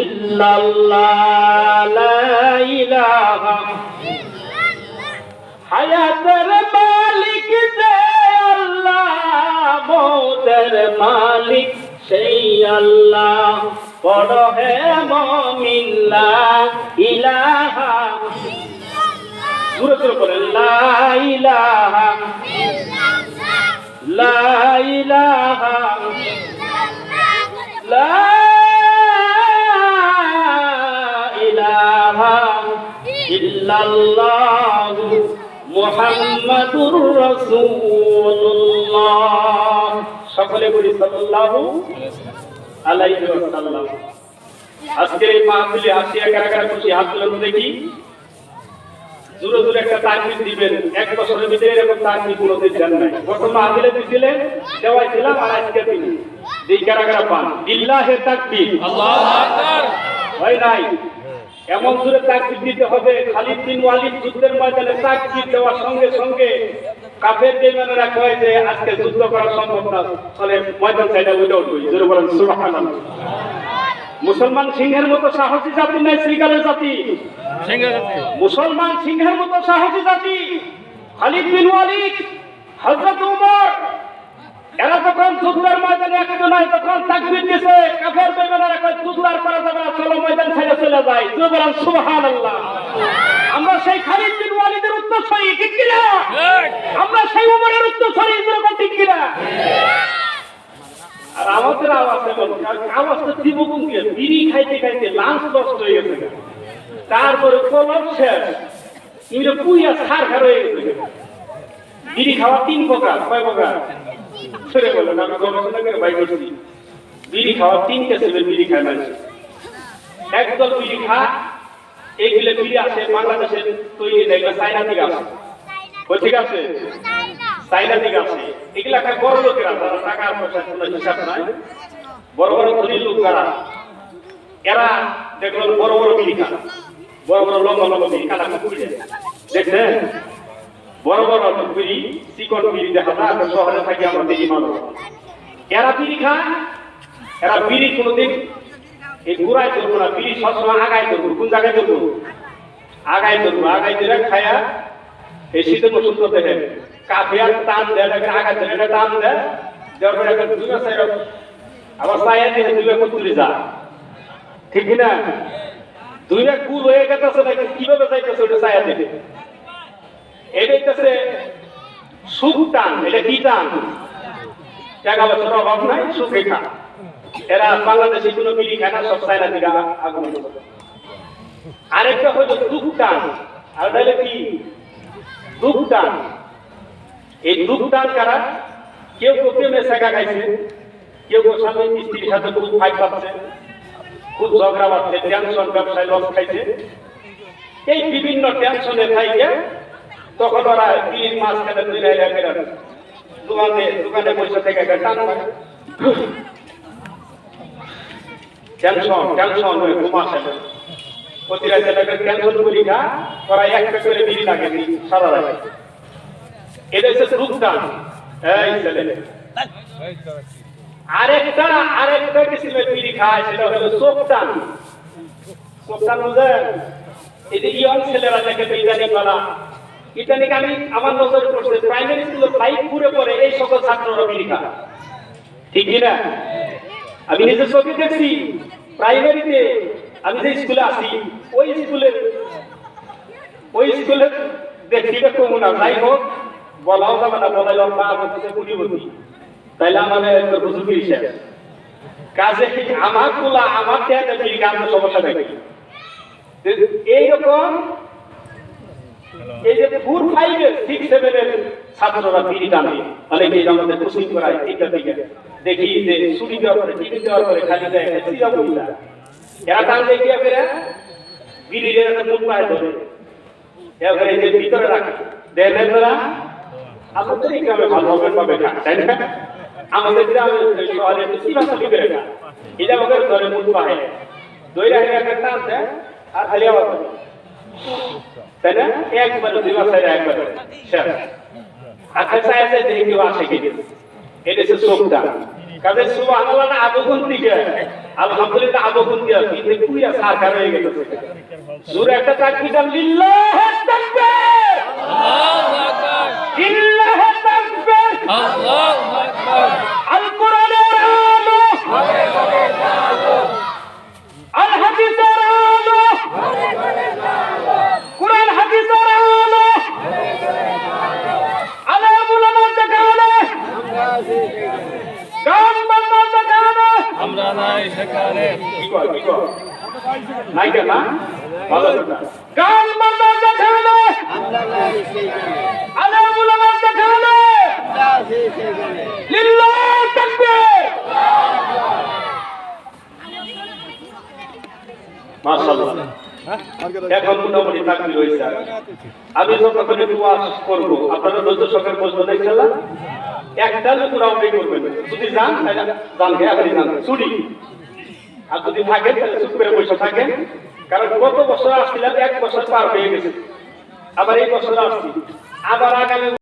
ইল্লাল্লাহ লা ইলাহা হায়াতের মালিক যে আল্লাহ মৌতের মালিক সেই আল্লাহ পড়ো হে মুমিন লা ইলাহা জোরে জোরে বলেন লা ইলাহা লা ইলাহা লা ইলাহা ইল্লাল্লাহ মুহাম্মাদুর রাসূলুল্লাহ সকলে বলি সাল্লাল্লাহু আলাইহি ওয়াসাল্লাম। আজকের এই মাহফিলে আসিয়া কারা কারা খুশি হাত তুলে দেখি। জোরে জোরে একটা তাকবীর দিবেন। এক বছরের ভিতরে এরকম তাকবীর কোনোদিন দেন নাই। প্রথম মাহফিলে দিছিলেন, দেওয়াইছিলাম, আর আজকে দিন এই কারা কারা পান লিল্লাহি তাকবীর আল্লাহু আকবার। হয় নাই এমন জোরে তাকবীর দিতে হবে। খালিদ বিন ওয়ালিদ যুদ্ধের ময়দানে তাকবীর দেওয়ার সঙ্গে সঙ্গে কাফের বেঈমানরা কয় যে আজকে যুদ্ধ করা সম্ভব না, তাহলে ময়দান ছেড়ে উঠে উঠবে। জোরে বলেন সুবহানাল্লাহ। মুসলমান সিংহের মতো সাহসী জাতি নাই, শ্রীকালের জাতি মুসলমান সিংহের মতো সাহসী জাতি। খালিদ বিন ওয়ালিদ, হযরত ওমর, এরা যখন যুদ্ধের ময়দানে একজন নয় তখন তাকবীর দিয়েছে। কাফের বেঈমানরা কয় যুদ্ধ আর করা যাবে না, চলো ময়দান ছেড়ে চলে যাই। জোরে বলেন সুবহানাল্লাহ। আমরা সেই খালিদ বিন ওয়ালিদের উত্তরসূরি, ঠিক কিনা? আমরা সেই ওমরের উত্তরসূরি, ঠিক কিনা? আর আমাদের আওয়াজটা দিব কোনকে? বিড়ি খাইতে খাইতে লাঞ্চ নষ্ট হয়ে গেছে, তারপরে কলম শেষ, ইংরে পুইয়া সার খার হয়ে গেছে। বিড়ি খাওয়া 3 প্রকার। কয় প্রকার? ছেড়ে বলেন, আমি গবেষণা করে বাই করছি। বিড়ি খাওয়া 3 কিসিমের বিড়ি খায় মানুষ। একদল বিড়ি খা, এইগুলো বিড়ি আছে বাংলাদেশের তৈরি, দেখবে চায়না থেকে আসে। ওই ঠিক আছে, চায়না থেকে আসে। এগুলা খায় বড় লোকেরা, যারা টাকা পয়সা কোনো হিসাব নাই, বড় বড় ধনী লোক যারা, এরা দেখলেন বড় বড় বিড়ি খা, বড় বড় লম্বা লম্বা বিড়ি কাটা কুকুরে দেখছেন, বড় বড় বিড়ি, চিকন বিড়ি দেখা যায়। আমরা শহরে থাকি, আমরা দেখি মানুষ এরা বিড়ি খায়। এরা বিড়ি কোনোদিন এই গুড়ায় ধরবো না, বিড়ি সবসময় আগায় ধরবো। কোন জায়গায় ধরবো? আগায় ধরবো। আগায় ধরে খায়া এই শীতের মৌসুম তো দেখে কাফিয়ার টান দেয়, আগায় ধরে টান দেয়, দেওয়ার পরে দুই মাস আবার চাইয়া দিয়ে 2 বছর তুলে যা, ঠিক না? 2 লাখ কুল হয়ে গেছে নাকি কিভাবে যাইতেছে ওটা চাইয়া দেবে। এটা হইতেছে সুখ টান। এটা কি টান? টাকা পয়সার অভাব নাই, সুখে খা। এরা বাংলাদেশে কোনো বিড়ি খায় না, সব চায়না থেকে আগমন করে। আরেকটা হলো দুঃখ টান। আর তাহলে কি? দুঃখ টান। এই দুঃখ টান কারা? কেউ কেউ প্রেমে শেখা খাইছে, কেউ কেউ স্বামী স্ত্রীর সাথে খুব ফাইট পাচ্ছে, খুব ঝগড়া বাড়ছে, টেনশন, ব্যবসায় লস খাইছে। এই বিভিন্ন টেনশনে থাকে তখন ওরা বিড়ির মাঝখানে দোকানে বসে থেকে টান মারে। টেনশন টেনশন হয়ে ঘুম আসে না। প্রতি রাতে টেনশন করি না, ওরা একটা করে বিড়ি লাগে সারা রাত। এটা হচ্ছে দুঃখ টান। এই ছেলে আরেকটা কিসিমের বিড়ি খায়, সেটা হলো চোখ টান। চোখ টান বুঝেন? এই যে ইয়ং ছেলেরা দেখে ইদানিং বলা, ইদানিং আমি আমার নজরে পড়ছে প্রাইমারি স্কুলে 5 পুরে পড়ে এই সকল ছাত্ররা বিড়ি খায়, ঠিক কিনা? আমি নিজে চোখে দেখছি। প্রাইমারিতে আমি যে স্কুলে আসি, ওই স্কুলে দেখছি কমু না। যাই হোক, বলাও যাবে না, বলাই মা বলতেছে কুড়িবতী, তাইলে আমাদের বুঝুকি হিসাব কাজে আমার তোলা আমার আমার সমস্যা দেখি। এইরকম এই যে 4, 5, 6, 7 এর ছাত্ররা বিড়ি টানে, অনেকে আমাদের কোচিং করায় এইটা দিকে দেখি যে ছুটি দেওয়ার পরে, টিফিন দেওয়ার পরে খালি দেয় সিরা বইলা। এরা টান দেখি এবারে বিড়ির একটা মুখ পায় ধরে এবারে যে ভিতরে রাখে দেখলেন না। আমাদের এই গ্রামে ভালো হবে পাবে না, তাই না? আমাদের গ্রামে শহরে সিরা লিবে না, এটা আমাদের ধরে মুখ পায় দইরা একটা টান দেয় আর খালি আওয়াজ, তাই না? একবার 2 মাস ধরে একবার শেষ। আচ্ছা চাইছে যে কেউ আসে কি, এটা হচ্ছে চোখটা। কাজে সুবহানাল্লাহ না আবগুন দিকে আলহামদুলিল্লাহ আবগুন দিয়া কিন্তু পুরা সরকার হয়ে গেছে জোরে একটা তাকবীর দাও লিল্লাহ তাকবীর আল্লাহু আকবার লিল্লাহ তাকবীর আল্লাহু আকবার আল কোরআনের আলো ঘরে ঘরে আলো আল হাদিসের আলো ঘরে ঘরে আলো কোরআন হাদিসের আলো ঘরে ঘরে আলো আলেম উলামার দেখালে আমরা আছি গান বাজনা দেখালে আমরা নাই সেখানে কি কয় নাই কেন ভালো কথা গান বাজনা দেখালে আমরা নাই সেখানে আলেম উলামার দেখালে আমরা আছি সেখানে লিল্লাহ তাকবীর মাশাআল্লাহ এখন মোটামুটি তাকবীর হইছে আমি যতক্ষণ ওয়াজ করব আপনারা ধৈর্য সহকারে বসবেন ইনশাআল্লাহ একটা লোক রাউন্ডই করবেন যদি যান তাহলে যান এখনই যান ছুটি আর যদি থাকেন তাহলে চুপ করে বসে থাকেন কারণ গত বছর আসছিলাম 1 বছর পার হয়ে গেছে আবার এই বছর আসছি আবার আগামী